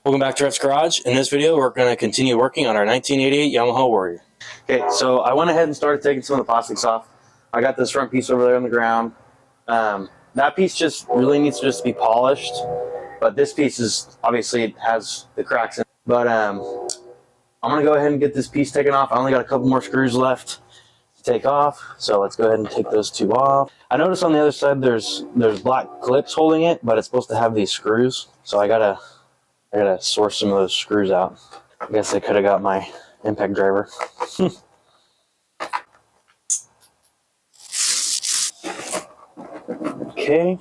Welcome back to Rev's Garage. In this video, we're going to continue working on our 1988 Yamaha Warrior. Okay, so I went ahead and started taking some of the plastics off. I got this front piece over there on the ground. That piece just really needs to just be polished, but this piece is obviously it has the cracks in it. But I'm going to go ahead and get this piece taken off. I only got a couple more screws left to take off, so let's go ahead and take those two off. I noticed on the other side there's black clips holding it, but it's supposed to have these screws, so I gotta source some of those screws out. I guess I could have got my impact driver. Okay.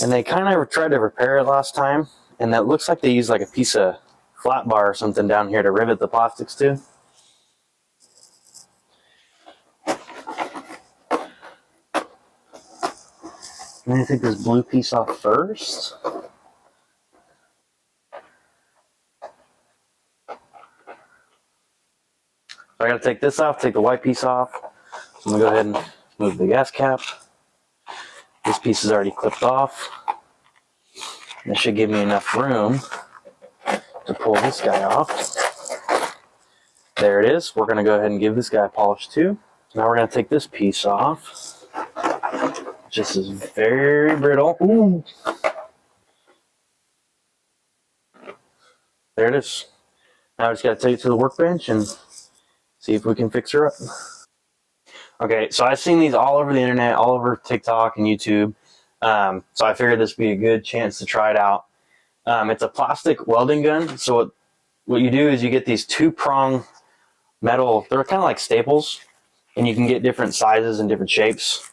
And they kind of tried to repair it last time, and that looks like they used like a piece of flat bar or something down here to rivet the plastics to. I'm going to take this blue piece off first. So I got to take this off, take the white piece off. So I'm going to go ahead and move the gas cap. This piece is already clipped off. That should give me enough room to pull this guy off. There it is. We're going to go ahead and give this guy a polish too. Now we're going to take this piece off. This is very brittle. Ooh. There it is. Now we just got to take it to the workbench and see if we can fix her up. Okay, so I've seen these all over the internet, all over TikTok and YouTube. So I figured this would be a good chance to try it out. It's a plastic welding gun. So what you do is you get these two-prong metal, they're kind of like staples, and you can get different sizes and different shapes.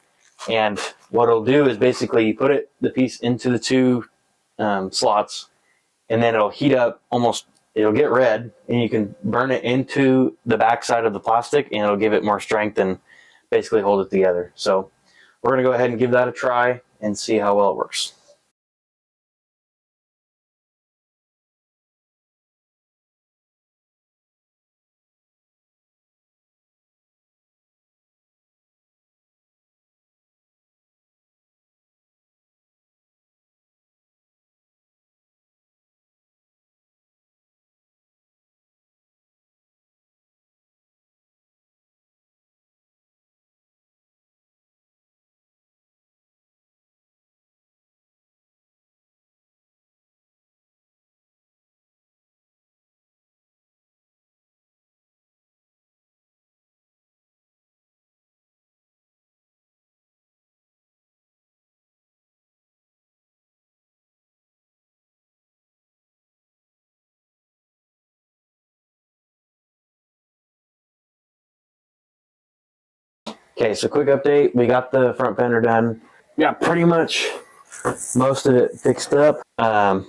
And what it'll do is basically you put the piece into the two slots, and then it'll heat up it'll get red, and you can burn it into the backside of the plastic, and it'll give it more strength and basically hold it together. So we're going to go ahead and give that a try and see how well it works. Okay, so quick update. We got the front fender done. Got pretty much most of it fixed up.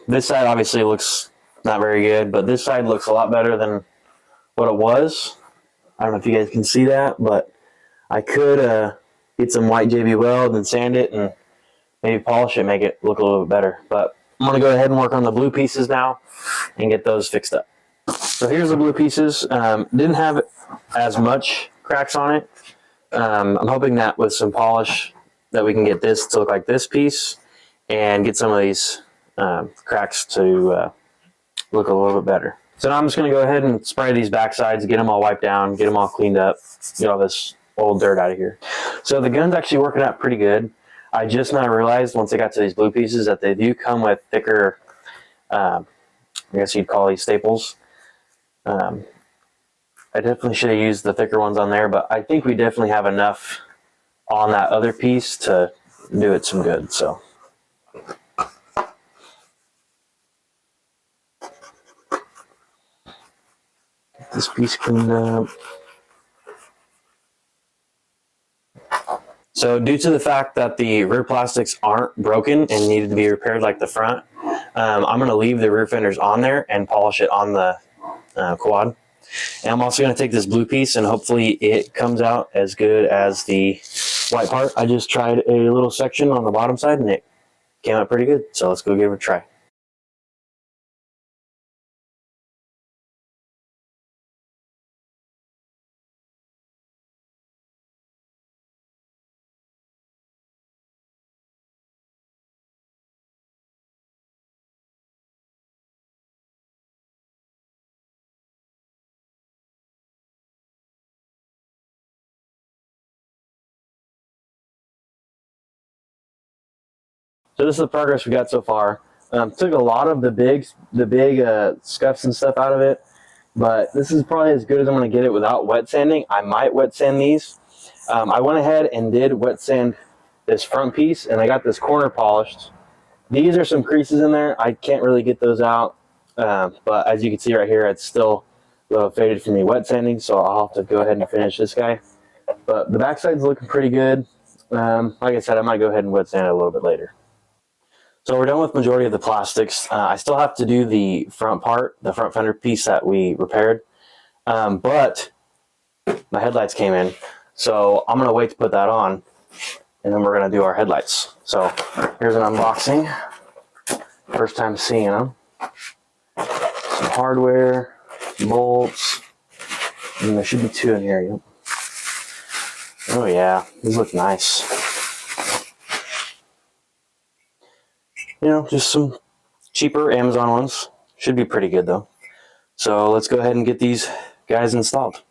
This side obviously looks not very good, but this side looks a lot better than what it was. I don't know if you guys can see that, but I could get some white JB Weld and sand it and maybe polish it, make it look a little bit better. But I'm going to go ahead and work on the blue pieces now and get those fixed up. So here's the blue pieces. Didn't have as much cracks on it. I'm hoping that with some polish that we can get this to look like this piece and get some of these cracks to look a little bit better. So now I'm just going to go ahead and spray these back sides, get them all wiped down, get them all cleaned up, get all this old dirt out of here. So the gun's actually working out pretty good. I just now realized once I got to these blue pieces that they do come with thicker, I guess you'd call these staples. I definitely should have used the thicker ones on there, but I think we definitely have enough on that other piece to do it some good. So get this piece cleaned up. So due to the fact that the rear plastics aren't broken and needed to be repaired like the front, I'm going to leave the rear fenders on there and polish it on the quad. And I'm also going to take this blue piece and hopefully it comes out as good as the white part. I just tried a little section on the bottom side and it came out pretty good. So let's go give it a try. So this is the progress we got so far. Took a lot of the big scuffs and stuff out of it, but this is probably as good as I'm going to get it without wet sanding. I might wet sand these. I went ahead and did wet sand this front piece, and I got this corner polished. These are some creases in there. I can't really get those out, but as you can see right here, it's still a little faded from me wet sanding, so I'll have to go ahead and finish this guy. But the backside's looking pretty good. Like I said, I might go ahead and wet sand it a little bit later. So we're done with majority of the plastics. I still have to do the front part, the front fender piece that we repaired, but my headlights came in, so I'm gonna wait to put that on, and then we're gonna do our headlights. So here's an unboxing. First time seeing them. Some hardware, bolts, and there should be 2 in here. Yep. Oh yeah, these look nice. You know, just some cheaper Amazon ones. Should be pretty good though. So let's go ahead and get these guys installed.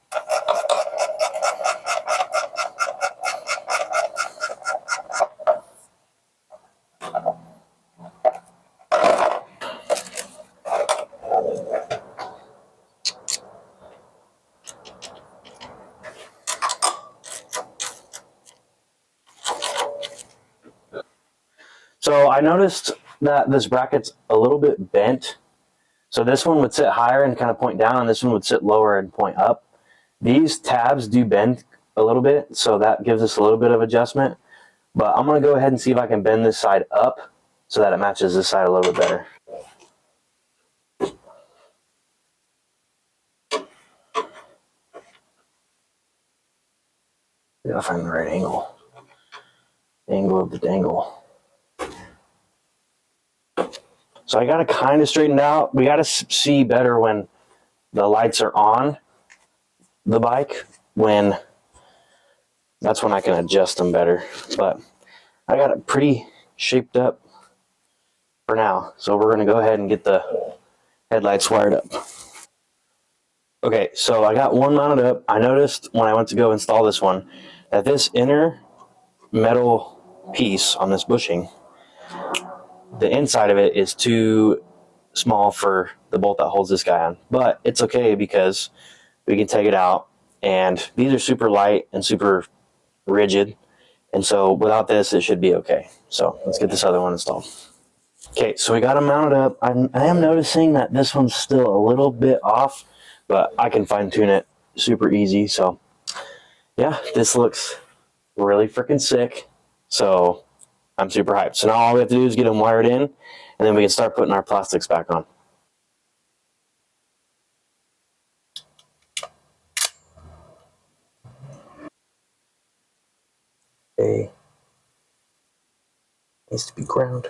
So I noticed that this bracket's a little bit bent. So this one would sit higher and kind of point down, and this one would sit lower and point up. These tabs do bend a little bit, so that gives us a little bit of adjustment. But I'm going to go ahead and see if I can bend this side up so that it matches this side a little bit better. Gotta find the right angle. Angle of the dangle. So I got to kind of straighten it out. We got to see better when the lights are on the bike. That's when I can adjust them better. But I got it pretty shaped up for now. So we're going to go ahead and get the headlights wired up. Okay, so I got one mounted up. I noticed when I went to go install this one that this inner metal piece on this bushing, the inside of it is too small for the bolt that holds this guy on. But it's okay because we can take it out, and these are super light and super rigid, and so without this it should be okay. So let's get this other one installed. Okay, so we got them mounted up. I am noticing that this one's still a little bit off, but I can fine tune it super easy. So yeah, this looks really freaking sick. So I'm super hyped. So now all we have to do is get them wired in, and then we can start putting our plastics back on. A needs to be ground.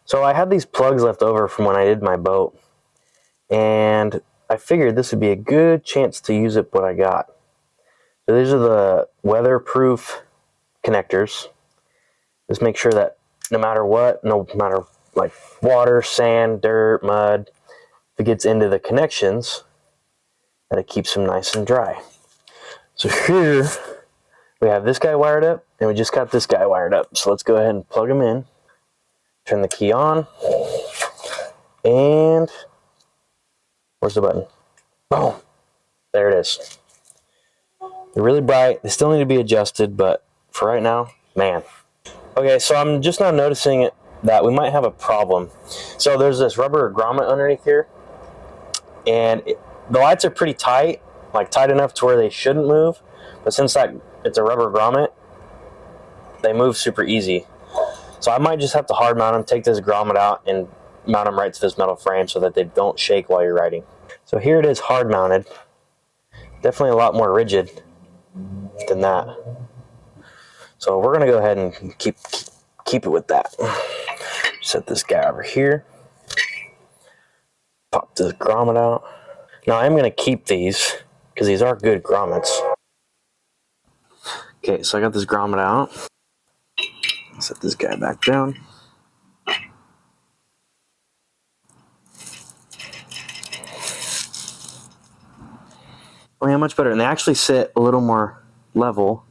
So I had these plugs left over from when I did my boat, and I figured this would be a good chance to use up what I got. So these are the weatherproof connectors. Just make sure that no matter what, no matter like water, sand, dirt, mud, if it gets into the connections, that it keeps them nice and dry. So here we have this guy wired up, and we just got this guy wired up. So let's go ahead and plug them in. Turn the key on, and where's the button? Boom! There it is. They're really bright. They still need to be adjusted, but for right now, man. Okay, so I'm just now noticing that we might have a problem. So there's this rubber grommet underneath here, and the lights are pretty tight, like tight enough to where they shouldn't move, but since it's a rubber grommet, they move super easy. So I might just have to hard mount them, take this grommet out, and mount them right to this metal frame so that they don't shake while you're riding. So here it is hard mounted. Definitely a lot more rigid than that. So we're going to go ahead and keep it with that. Set this guy over here. Pop this grommet out. Now I'm going to keep these because these are good grommets. Okay, so I got this grommet out. Set this guy back down. Oh yeah, much better. And they actually sit a little more level.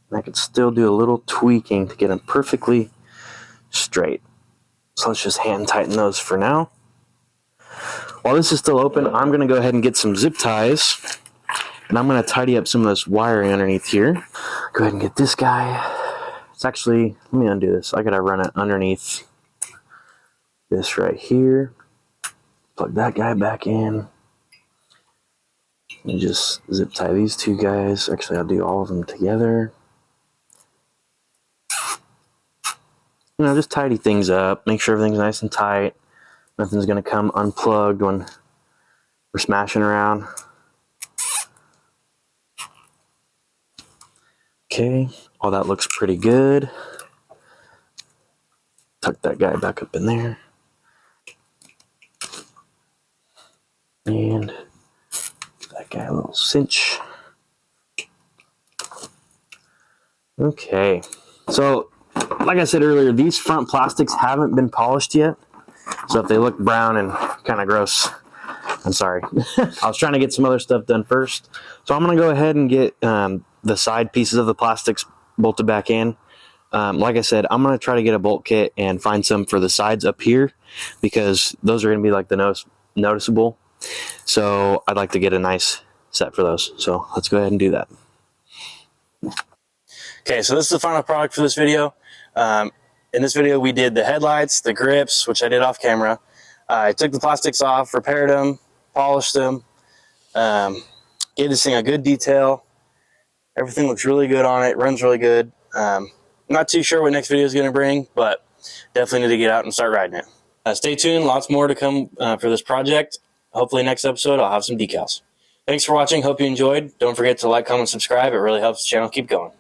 And I could still do a little tweaking to get them perfectly straight. So let's just hand tighten those for now. While this is still open, I'm going to go ahead and get some zip ties. And I'm going to tidy up some of this wiring underneath here. Go ahead and get this guy. It's actually, let me undo this. I got to run it underneath this right here. Plug that guy back in. And just zip tie these two guys. Actually, I'll do all of them together. You know, just tidy things up. Make sure everything's nice and tight. Nothing's going to come unplugged when we're smashing around. Okay, all that looks pretty good. Tuck that guy back up in there. And give that guy a little cinch. Okay, so like I said earlier, these front plastics haven't been polished yet. So if they look brown and kind of gross, I'm sorry. I was trying to get some other stuff done first. So I'm going to go ahead and get the side pieces of the plastics bolted back in. Like I said, I'm going to try to get a bolt kit and find some for the sides up here because those are going to be like the noticeable. So I'd like to get a nice set for those. So let's go ahead and do that. Okay, so this is the final product for this video. In this video, we did the headlights, the grips, which I did off camera. I took the plastics off, repaired them, polished them, gave this thing a good detail. Everything looks really good on it, runs really good. Not too sure what next video is going to bring, but definitely need to get out and start riding it. Stay tuned, lots more to come for this project. Hopefully next episode I'll have some decals. Thanks for watching, hope you enjoyed. Don't forget to like, comment, subscribe. It really helps the channel keep going.